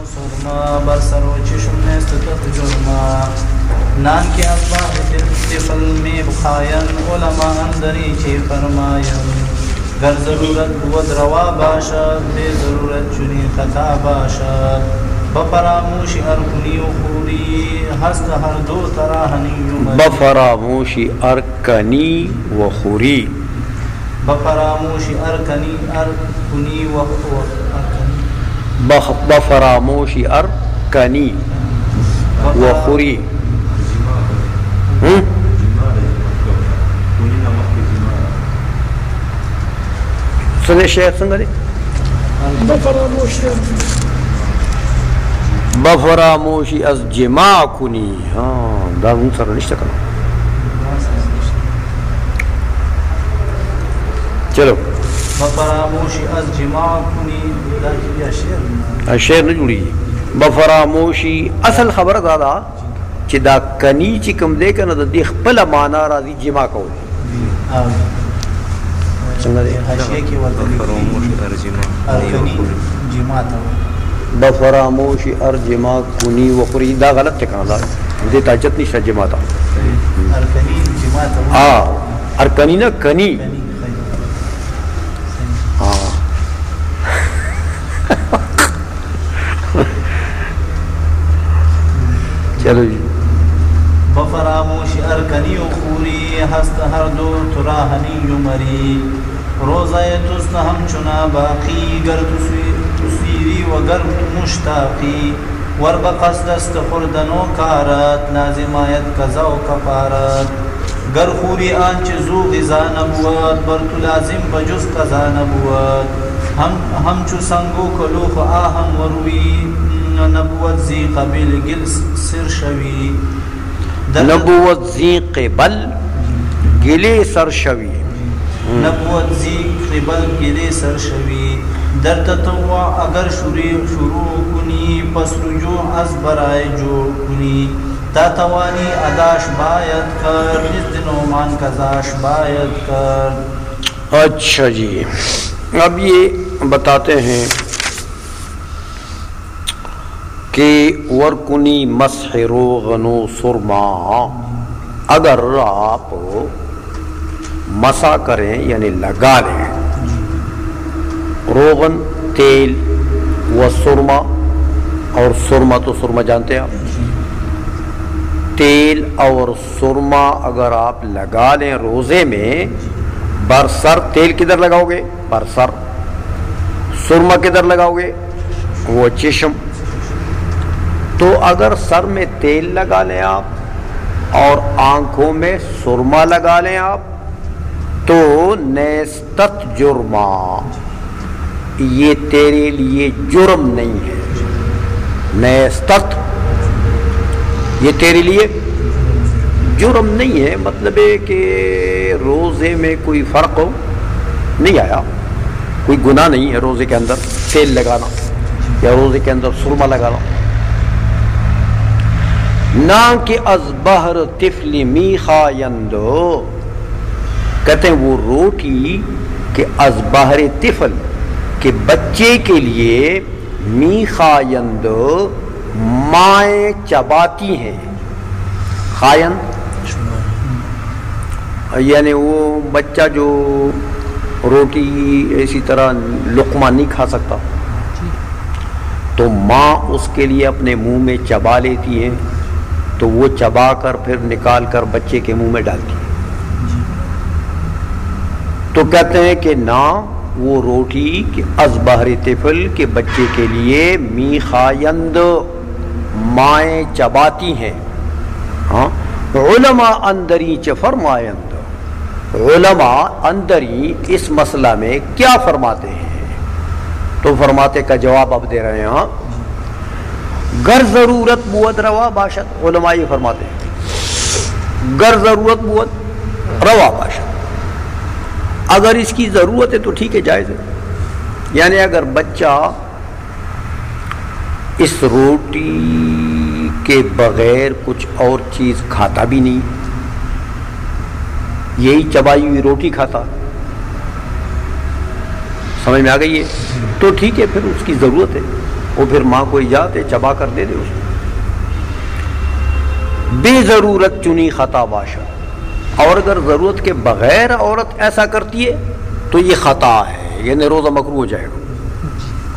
سرما بر سر و چشم نیست جرما نان کے اصباح طفل میں بخاین علماء اندری چی فرماین گر ضرورت بود روا باشد بے ضرورت چنی خطا باشد بفراموش ارکنی و خوری ہست ہر دو تراہنی بفراموش ارکنی و خوری بفراموش ارکنی و بفراموش ارکنی و خوری سنے شیخ سنگا بفراموشی از جماع کنی ہاں دا مون سر نشتا کرنا چلو بفراموشی از جماع کنی شعر نہ جڑی بفراموشی اصل خبر دادا چی دا کنی چی کم دے کنا دا دیخ پلا مانا راضی جماع کول سنگا دے بفراموشی ارجما کنی وخوری دا غلط ٹھکانا دا دے تاجت نہیں شاہ جماع تا ارکنی نا کنی چلو جی بفراموش ارکنی و خوری ہست ہر دو تراہنی مری روزہ تسن ہم چنا باقی گر تسیری و گر مشتاقی ور بقصد است خوردن و کارت لازمایت قضا و کفارت گر خوری آنچ زو غذا نبوت بر تو لازم بجز قضا نبوت ہم چو سنگو کلوخ آہم وروی نبوت زی قبل گل سر شوی نبوت زی قبل گلے سر شوی نبوت زی قبل گلے سر شوی در تطوع اگر شروع کنی پس رجوع از برائے جو کنی تا توانی اداش باید کر جس دنوں مان قضاش باید کر. اچھا جی اب یہ بتاتے ہیں کہ ورکنی مسح روغن و سرما اگر آپ مسا کریں یعنی لگا لیں روغن تیل و سرما اور سرما تو سرما جانتے ہیں آپ تیل اور سرما اگر آپ لگا لیں روزے میں برسر تیل کدھر لگاؤ گے برسر سرما کدھر لگاؤ گے وہ چشم تو اگر سر میں تیل لگا لیں آپ اور آنکھوں میں سرما لگا لیں آپ تو نیستت جرما یہ تیرے لیے جرم نہیں ہے نیستت یہ تیرے لیے جرم نہیں ہے مطلب ہے کہ روزے میں کوئی فرق ہو نہیں آیا کوئی گناہ نہیں ہے روزے کے اندر تیل لگانا یا روزے کے اندر سرما لگانا نہ کہ از بہر طفل میخا یندو کہتے ہیں وہ روٹی کہ از بہر طفل کہ بچے کے لیے میخا یندو مائیں چباتی ہیں خائن یعنی وہ بچہ جو روٹی اسی طرح لقمہ نہیں کھا سکتا تو ماں اس کے لیے اپنے منہ میں چبا لیتی ہے تو وہ چبا کر پھر نکال کر بچے کے منہ میں ڈالتی ہے تو کہتے ہیں کہ نہ وہ روٹی کہ از بہر طفل کے بچے کے لیے میخایند مائیں چباتی ہیں ہاں علماء اندری چ فرمائند علماء اندری اس مسئلہ میں کیا فرماتے ہیں تو فرماتے کا جواب اب دے رہے ہیں ہاں گر ضرورت بود روا باشد علماء یہ فرماتے ہیں گر ضرورت بود روا باشد اگر اس کی ضرورت ہے تو ٹھیک ہے جائز ہے یعنی اگر بچہ اس روٹی کے بغیر کچھ اور چیز کھاتا بھی نہیں یہی چبائی ہوئی روٹی کھاتا سمجھ میں آ گئی ہے تو ٹھیک ہے پھر اس کی ضرورت ہے وہ پھر ماں کو ایجاد ہے چبا کر دے اس کو. بے ضرورت چنی خطا باشد، اور اگر ضرورت کے بغیر عورت ایسا کرتی ہے تو یہ خطا ہے، یعنی روزہ مکروہ ہو جائے گا.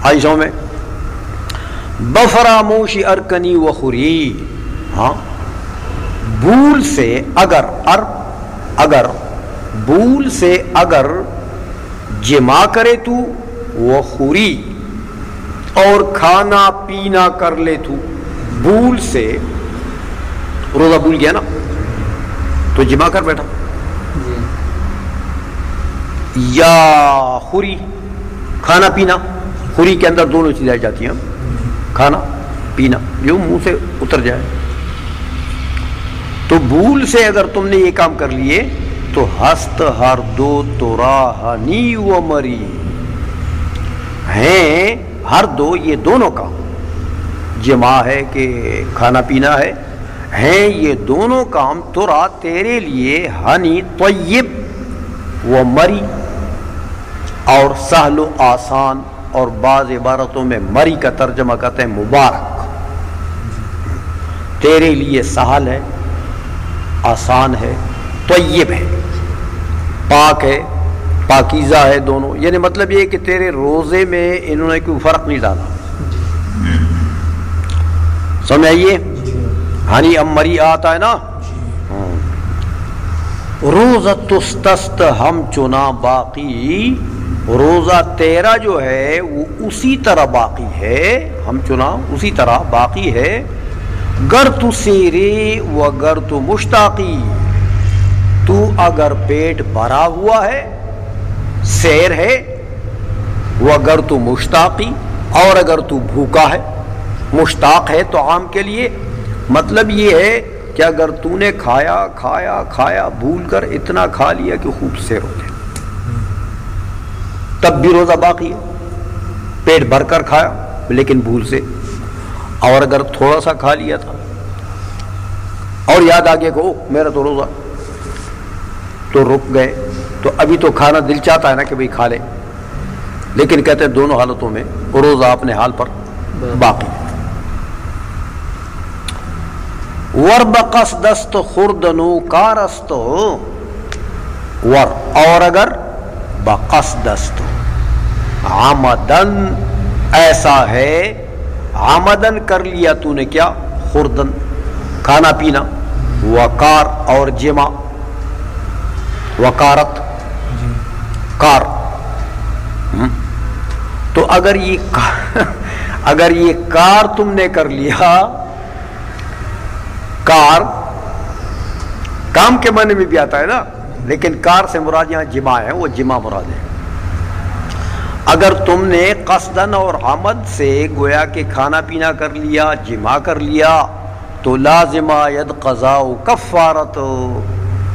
عائشہ میں بفراموشی ارکنی و خوری، ہاں بھول سے اگر بھول سے اگر جما کرے تو وہ خوری، اور کھانا پینا کر لے تو بھول سے، روزہ بھول گیا نا تو جما کر بیٹھا، یا خوری کھانا پینا، خوری کے اندر دونوں چیزیں آ جاتی ہیں، کھانا پینا جو منہ سے اتر جائے. تو بھول سے اگر تم نے یہ کام کر لیے تو ہست ہر دو توراہنی و مری، ہیں ہر دو یہ دونوں کام، جماع ہے کہ کھانا پینا ہے، ہیں یہ دونوں کام تورا تیرے لیے ہنی طیب و مری، اور سہل و آسان، اور بعض عبارتوں میں مری کا ترجمہ کرتے ہیں مبارک، تیرے لیے سہل ہے، آسان ہے، طیب ہے، پاک ہے، پاکیزہ ہے دونوں. یعنی مطلب یہ کہ تیرے روزے میں انہوں نے کوئی فرق نہیں ڈالا. سمجھ آئیے؟ ہنی امری آتا ہے نا، روزہ تستست ہم چنا باقی، روزہ تیرا جو ہے وہ اسی طرح باقی ہے، ہم چنا اسی طرح باقی ہے. گر تو سیرے و گر تو مشتاقی، تو اگر پیٹ بھرا ہوا ہے سیر ہے، وہ اگر تو مشتاقی، اور اگر تو بھوکا ہے، مشتاق ہے تو عام کے لیے مطلب یہ ہے کہ اگر تو نے کھایا کھایا کھایا بھول کر اتنا کھا لیا کہ خوب سیر ہو جائے تب بھی روزہ باقی ہے، پیٹ بھر کر کھایا لیکن بھول سے. اور اگر تھوڑا سا کھا لیا تھا اور یاد آ گیا کہ میرا تو روزہ، تو رک گئے، تو ابھی تو کھانا دل چاہتا ہے نا کہ بھئی کھا لے، لیکن کہتے ہیں دونوں حالتوں میں روزہ اپنے حال پر باقی. ور بقصدست خوردنو کارست، ور اور اگر بقصدست عمدن ایسا ہے، عمدن کر لیا تو نے کیا، خوردن کھانا پینا، وقار اور جمع، وقارت کار. تو اگر یہ کار تم نے کر لیا، کار کام کے معنی میں بھی آتا ہے نا، لیکن کار سے مراد یہاں جمع ہے، وہ جمع مراد ہے. اگر تم نے قصدن اور عمد سے گویا کہ کھانا پینا کر لیا، جمع کر لیا، تو لازم آید قضاء و کفارت،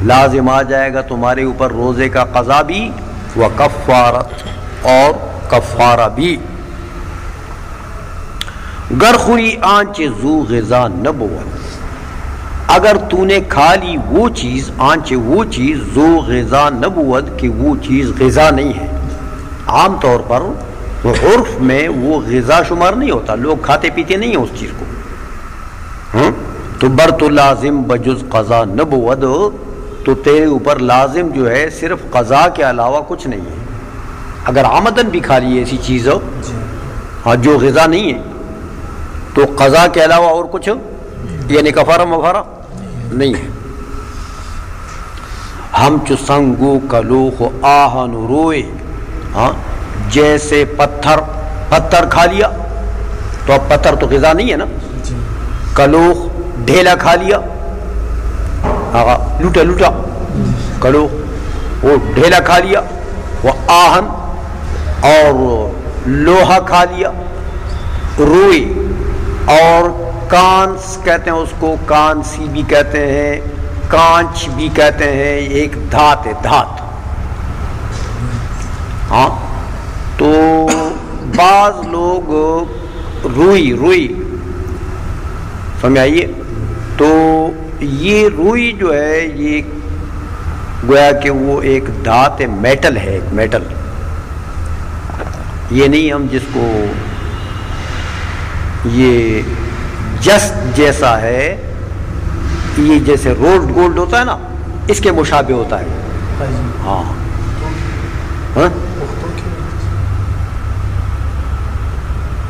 لازم آ جائے گا تمہارے اوپر روزے کا قضا بھی، و کفارت اور کفارہ بھی. گرخوری آنچ زو غذا نبوت، اگر تو نے کھا لی وہ چیز، آنچ وہ چیز، زو غذا نبوت کہ وہ چیز غذا نہیں ہے. عام طور پر عرف میں وہ غذا شمار نہیں ہوتا، لوگ کھاتے پیتے نہیں ہیں اس چیز کو. تو برت لازم بجز قضا نبوت، تو تیرے اوپر لازم جو ہے صرف قضا کے علاوہ کچھ نہیں ہے. اگر عمدن بھی کھا لی ایسی چیز ہو جو غذا نہیں ہے تو قضا کے علاوہ اور کچھ یعنی کفارہ مفارہ نہیں ہے. ہم چو سنگو کلوخ آہن روئے، ہاں جیسے پتھر کھا لیا تو اب پتھر تو غذا نہیں ہے نا. کلوخ ڈھیلا کھا لیا، لوٹا کلوخ وہ ڈھیلا کھا لیا، وہ آہن اور لوہا کھا لیا، روئی اور کانس کہتے ہیں اس کو، کانسی بھی کہتے ہیں، کانچ بھی کہتے ہیں، ایک دھات ہے، دھات. ہاں تو بعض لوگ روئی سمجھ آئیے، تو یہ روئی جو ہے یہ گویا کہ وہ ایک دھات ہے، میٹل ہے، ایک میٹل. یہ نہیں ہم جس کو یہ جسٹ جیسا ہے، یہ جیسے رولڈ گولڈ ہوتا ہے نا، اس کے مشابہ ہوتا ہے. ہاں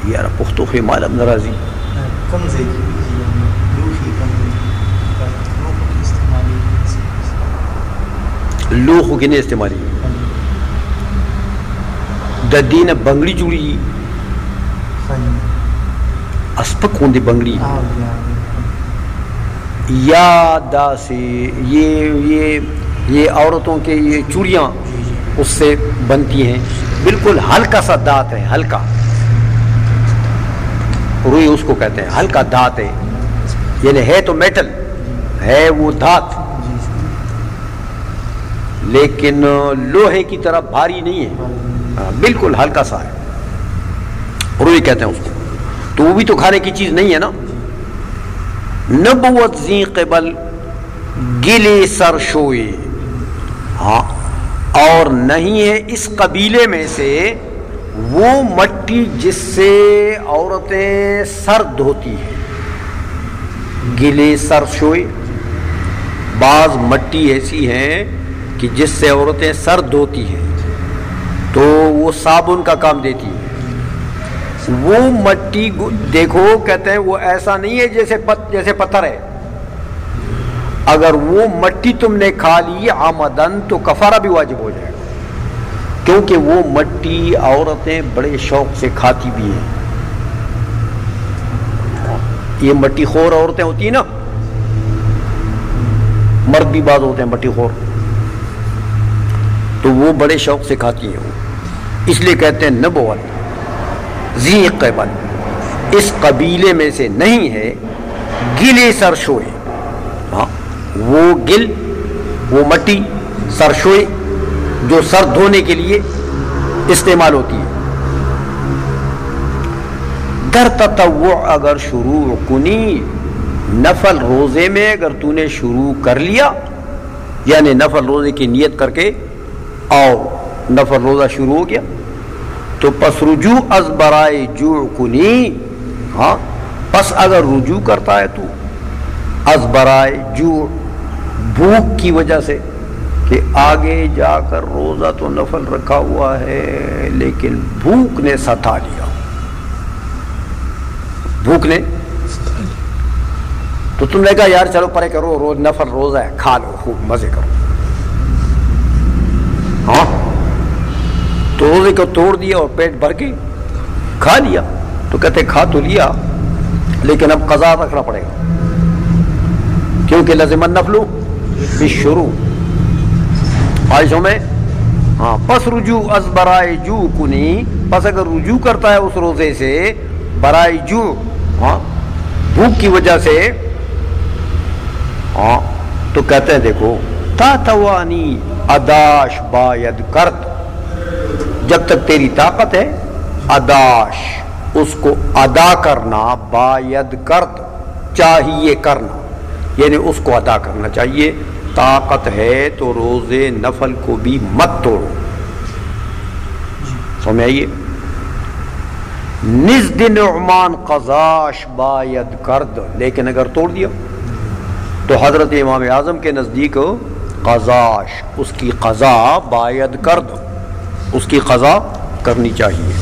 یار پختو کے معلوم ناراضی لوخ کے نہیں استعمالی ددین بنگڑی جوڑی اسپک ہوندی بنگڑی یا دا سے یہ عورتوں کے یہ چوڑیاں اس سے بنتی ہیں، بالکل ہلکا سا دانت ہے، ہلکا روئی اس کو کہتے ہیں، ہلکا دانت ہے، یعنی ہے تو میٹل ہے وہ دانت، لیکن لوہے کی طرح بھاری نہیں ہے، بالکل ہلکا سا ہے، روئی کہتے ہیں اس کو. تو وہ بھی تو کھانے کی چیز نہیں ہے نا. نبوت ذی قبل گلے سرشوئے، ہاں اور نہیں ہے اس قبیلے میں سے وہ مٹی جس سے عورتیں سر دھوتی ہیں. گلے سرشوئے، بعض مٹی ایسی ہیں کہ جس سے عورتیں سر دھوتی ہیں تو وہ صابن کا کام دیتی ہے. وہ مٹی دیکھو کہتے ہیں وہ ایسا نہیں ہے جیسے پتھر ہے. اگر وہ مٹی تم نے کھا لی عمدن تو کفارہ بھی واجب ہو جائے گا، کیونکہ وہ مٹی عورتیں بڑے شوق سے کھاتی بھی ہیں. یہ مٹی خور عورتیں ہوتی ہیں نا، مرد بھی بعض ہوتے ہیں مٹی خور، تو وہ بڑے شوق سے کھاتی ہیں. اس لیے کہتے ہیں نبوت ذی قبل، اس قبیلے میں سے نہیں ہے گلے سرشوئے. ہاں وہ گل، وہ مٹی، سرشوئے جو سر دھونے کے لیے استعمال ہوتی ہے. در تطوع اگر شروع کنی، نفل روزے میں اگر تو نے شروع کر لیا، یعنی نفل روزے کی نیت کر کے اور نفل روزہ شروع ہو گیا، تو پس رجوع از برائے جوع کنی. ہاں پس اگر رجوع کرتا ہے تو از برائے جوع، بھوک کی وجہ سے، کہ آگے جا کر روزہ تو نفل رکھا ہوا ہے لیکن بھوک نے ستا لیا، بھوک نے، تو تم نے کہا یار چلو پرے کرو، روز نفل روزہ ہے، کھا لو خوب مزے کرو. ہاں تو روزے کو توڑ دیا اور پیٹ بھر کے کھا لیا، تو کہتے کھا تو لیا لیکن اب قضا رکھنا پڑے گا، کیونکہ لازم النفل بالشروع. عائشہ میں ہاں پس رجوع از برائے جو کنی، پس اگر رجوع کرتا ہے اس روزے سے برائے جو، ہاں بھوک کی وجہ سے، ہاں تو کہتے ہیں دیکھو تا توانی اداش باید کرد، جب تک تیری طاقت ہے اداش اس کو ادا کرنا، باید کرد چاہیے کرنا، یعنی اس کو ادا کرنا چاہیے. طاقت ہے تو روزے نفل کو بھی مت توڑو. سمجھ آئیے. نزد نعمان قضاش باید کرد، لیکن اگر توڑ دیا تو حضرت امام اعظم کے نزدیک قضاش، اس کی قضا باید کرد، اس کی قضا کرنی چاہیے.